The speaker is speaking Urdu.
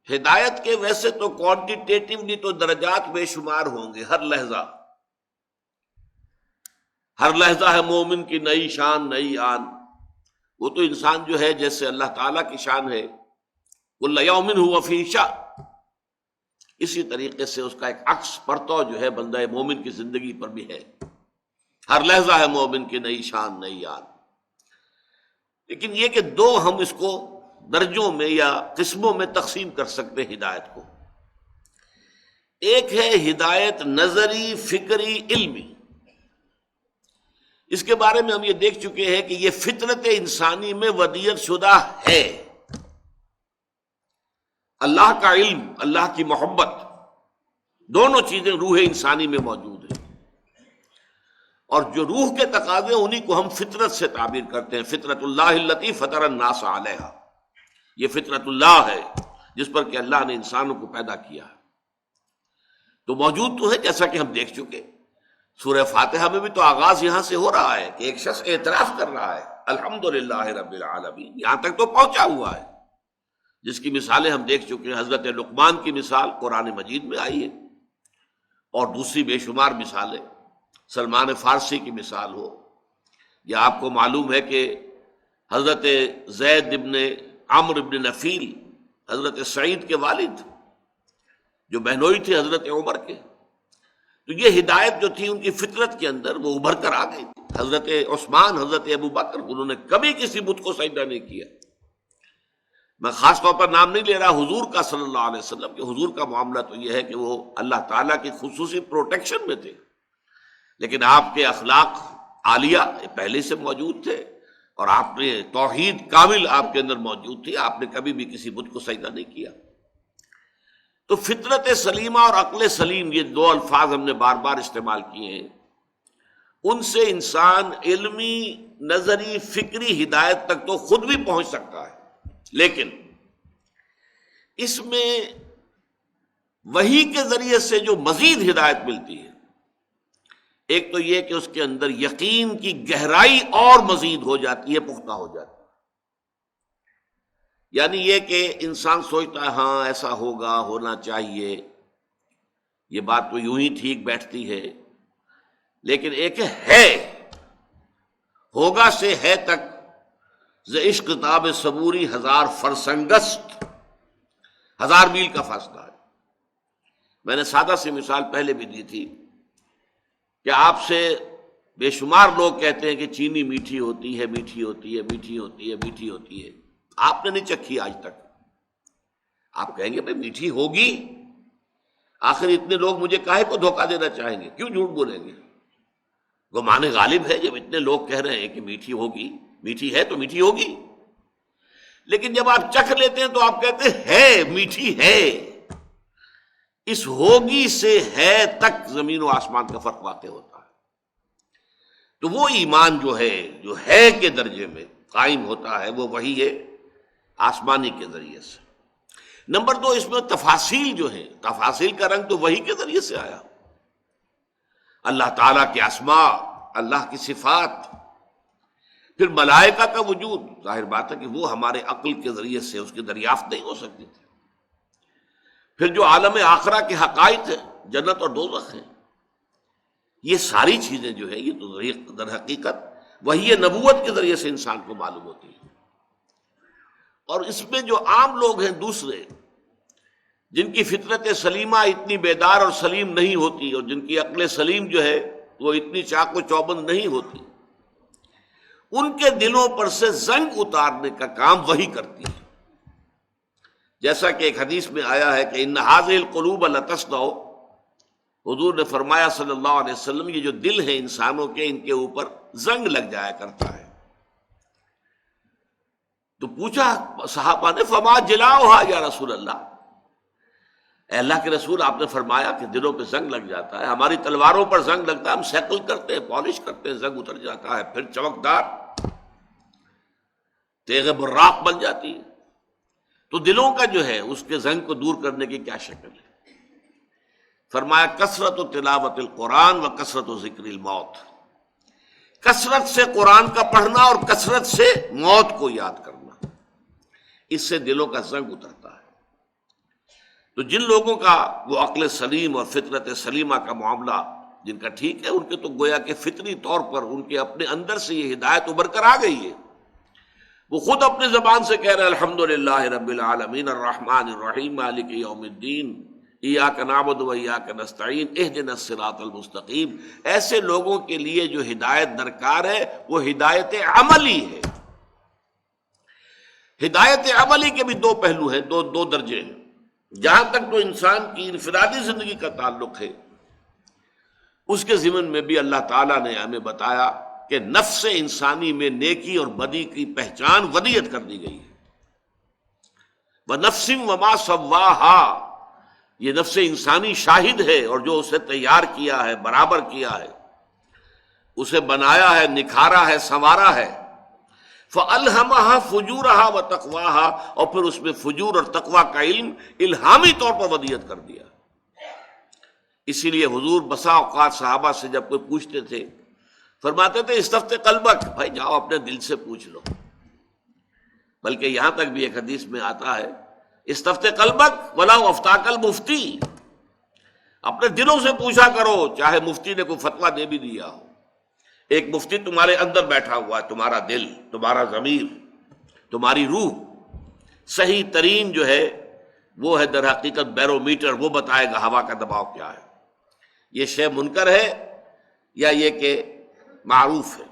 ہدایت کے ویسے تو کوانٹیٹیٹیولی تو درجات بے شمار ہوں گے. ہر لحظہ ہے مومن کی نئی شان نئی آن. وہ تو انسان جو ہے جیسے اللہ تعالیٰ کی شان ہے کل یوم ہوا فی شأن، اسی طریقے سے اس کا ایک عکس پرتو جو ہے بندہ مومن کی زندگی پر بھی ہے. ہر لحظہ ہے مومن کی نئی شان نئی آن. لیکن یہ کہ دو ہم اس کو درجوں میں یا قسموں میں تقسیم کر سکتے ہیں ہدایت کو. ایک ہے ہدایت نظری فکری علمی. اس کے بارے میں ہم یہ دیکھ چکے ہیں کہ یہ فطرت انسانی میں ودیعت شدہ ہے. اللہ کا علم، اللہ کی محبت، دونوں چیزیں روح انسانی میں موجود ہیں. اور جو روح کے تقاضے انہی کو ہم فطرت سے تعبیر کرتے ہیں. فطرت اللہ التی فطر الناس علیہا، یہ فطرت اللہ ہے جس پر کہ اللہ نے انسانوں کو پیدا کیا. تو موجود تو ہے جیسا کہ ہم دیکھ چکے. سورہ فاتحہ میں بھی تو آغاز یہاں سے ہو رہا ہے کہ ایک شخص اعتراف کر رہا ہے الحمدللہ رب العالمین. یہاں تک تو پہنچا ہوا ہے، جس کی مثالیں ہم دیکھ چکے ہیں. حضرت لقمان کی مثال قرآن مجید میں آئی ہے، اور دوسری بے شمار مثالیں. سلمان فارسی کی مثال ہو، یا آپ کو معلوم ہے کہ حضرت زید ابن عمرو ابن نفیل حضرت سعید کے والد جو بہنوئی تھے حضرت عمر کے، تو یہ ہدایت جو تھی ان کی فطرت کے اندر وہ ابھر کر آ گئی. حضرت عثمان، حضرت ابو بکر، انہوں نے کبھی کسی بت کو سجدہ نہیں کیا. میں خاص طور پر نام نہیں لے رہا حضور کا صلی اللہ علیہ وسلم، کہ حضور کا معاملہ تو یہ ہے کہ وہ اللہ تعالیٰ کی خصوصی پروٹیکشن میں تھے، لیکن آپ کے اخلاق عالیہ پہلے سے موجود تھے، اور آپ نے توحید کامل آپ کے اندر موجود تھی. آپ نے کبھی بھی کسی بت کو سجدہ نہیں کیا. تو فطرت سلیمہ اور عقل سلیم، یہ دو الفاظ ہم نے بار بار استعمال کیے ہیں. ان سے انسان علمی نظری فکری ہدایت تک تو خود بھی پہنچ سکتا ہے، لیکن اس میں وحی کے ذریعے سے جو مزید ہدایت ملتی ہے، ایک تو یہ کہ اس کے اندر یقین کی گہرائی اور مزید ہو جاتی ہے، پختہ ہو جاتی ہے. یعنی یہ کہ انسان سوچتا ہے ہاں ایسا ہوگا، ہونا چاہیے، یہ بات تو یوں ہی ٹھیک بیٹھتی ہے، لیکن ایک ہے، ہوگا سے ہے تک ز عشق تاب صبوری ہزار فرسنگست، 1000 میل کا فاصلہ ہے. میں نے سادہ سی مثال پہلے بھی دی تھی کہ آپ سے بے شمار لوگ کہتے ہیں کہ چینی میٹھی ہوتی ہے، میٹھی ہوتی ہے، میٹھی ہوتی ہے، میٹھی ہوتی ہے. آپ نے نہیں چکھی آج تک. آپ کہیں گے بھائی میٹھی ہوگی، آخر اتنے لوگ مجھے کاہے کو دھوکہ دینا چاہیں گے، کیوں جھوٹ بولیں گے؟ گمان غالب ہے جب اتنے لوگ کہہ رہے ہیں کہ میٹھی ہوگی، میٹھی ہے تو میٹھی ہوگی. لیکن جب آپ چکھ لیتے ہیں تو آپ کہتے ہیں ہے میٹھی ہے. اس ہوگی سے ہے تک زمین و آسمان کا فرق واقع ہوتا ہے. تو وہ ایمان جو ہے کے درجے میں قائم ہوتا ہے، وہ وہی ہے آسمانی کے ذریعے سے. نمبر 2، اس میں تفاصیل جو ہیں، تفاصیل کا رنگ تو وہی کے ذریعے سے آیا. اللہ تعالیٰ کے اسماء، اللہ کی صفات، پھر ملائکہ کا وجود. ظاہر بات ہے کہ وہ ہمارے عقل کے ذریعے سے اس کی دریافت نہیں ہو سکتی تھی. پھر جو عالم آخرہ کے حقائق ہیں، جنت اور دوزخ ہیں، یہ ساری چیزیں جو ہے یہ تو در حقیقت وحی نبوت کے ذریعے سے انسان کو معلوم ہوتی ہے. اور اس میں جو عام لوگ ہیں دوسرے، جن کی فطرت سلیمہ اتنی بیدار اور سلیم نہیں ہوتی، اور جن کی عقل سلیم جو ہے وہ اتنی چاق و چوبند نہیں ہوتی، ان کے دلوں پر سے زنگ اتارنے کا کام وہی کرتی ہے. جیسا کہ ایک حدیث میں آیا ہے کہ ان هذه القلوب لتصدع، حضور نے فرمایا صلی اللہ علیہ وسلم، یہ جو دل ہے انسانوں کے، ان کے اوپر زنگ لگ جایا کرتا ہے. تو پوچھا صحابہ نے فما جلاؤها یا رسول اللہ، اے اللہ کے رسول آپ نے فرمایا کہ دلوں پہ زنگ لگ جاتا ہے. ہماری تلواروں پر زنگ لگتا ہے، ہم سیکل کرتے ہیں، پالش کرتے ہیں، زنگ اتر جاتا ہے، پھر چمکدار تیغ براق بن جاتی ہے. تو دلوں کا جو ہے اس کے زنگ کو دور کرنے کی کیا شکل ہے؟ فرمایا کثرت تلاوت القرآن و کثرت ذکر الموت، کثرت سے قرآن کا پڑھنا اور کثرت سے موت کو یاد کرنا، اس سے دلوں کا زنگ اترتا ہے. تو جن لوگوں کا وہ عقل سلیم اور فطرت سلیمہ کا معاملہ جن کا ٹھیک ہے، ان کے تو گویا کہ فطری طور پر ان کے اپنے اندر سے یہ ہدایت ابھر کر آ گئی ہے، وہ خود اپنے زبان سے کہہ رہے ہیں الحمدللہ رب العالمین الرحمن الرحیم مالک یوم الدین ایاک نعبد و ایاک نستعین اہدنا الصراط المستقیم۔ ایسے لوگوں کے لیے جو ہدایت درکار ہے وہ ہدایت عملی ہے۔ ہدایت عملی کے بھی دو پہلو ہیں، دو درجے ہیں۔ جہاں تک تو انسان کی انفرادی زندگی کا تعلق ہے، اس کے ضمن میں بھی اللہ تعالیٰ نے ہمیں بتایا کہ نفس انسانی میں نیکی اور بدی کی پہچان ودیت کر دی گئی ہے۔ وَنَفْسٍ وَمَا سَوَّاهَا، یہ نفس انسانی شاہد ہے، اور جو اسے تیار کیا ہے، برابر کیا ہے، اسے بنایا ہے، نکھارا ہے، سنوارا ہے۔ فَأَلْهَمَهَا فُجُورَهَا وَتَقْوَاهَا، اور پھر اس میں فجور اور تقوی کا علم الہامی طور پر ودیت کر دیا۔ اسی لیے حضور بسا اوقات صحابہ سے جب کوئی پوچھتے تھے، فرماتے تھے استفت قلبک، بھائی جاؤ اپنے دل سے پوچھ لو۔ بلکہ یہاں تک بھی ایک حدیث میں آتا ہے استفت قلبک وَلَوْ أَفْتَاكَ الْمُفْتِي، اپنے دلوں سے پوچھا کرو، چاہے مفتی نے کوئی فتویٰ دے بھی دیا ہو۔ ایک مفتی تمہارے اندر بیٹھا ہوا ہے، تمہارا دل، تمہارا ضمیر، تمہاری روح، صحیح ترین جو ہے وہ ہے در حقیقت بیرومیٹر، وہ بتائے گا ہوا کا دباؤ کیا ہے، یہ شے منکر ہے یا یہ کہ معروف ہے۔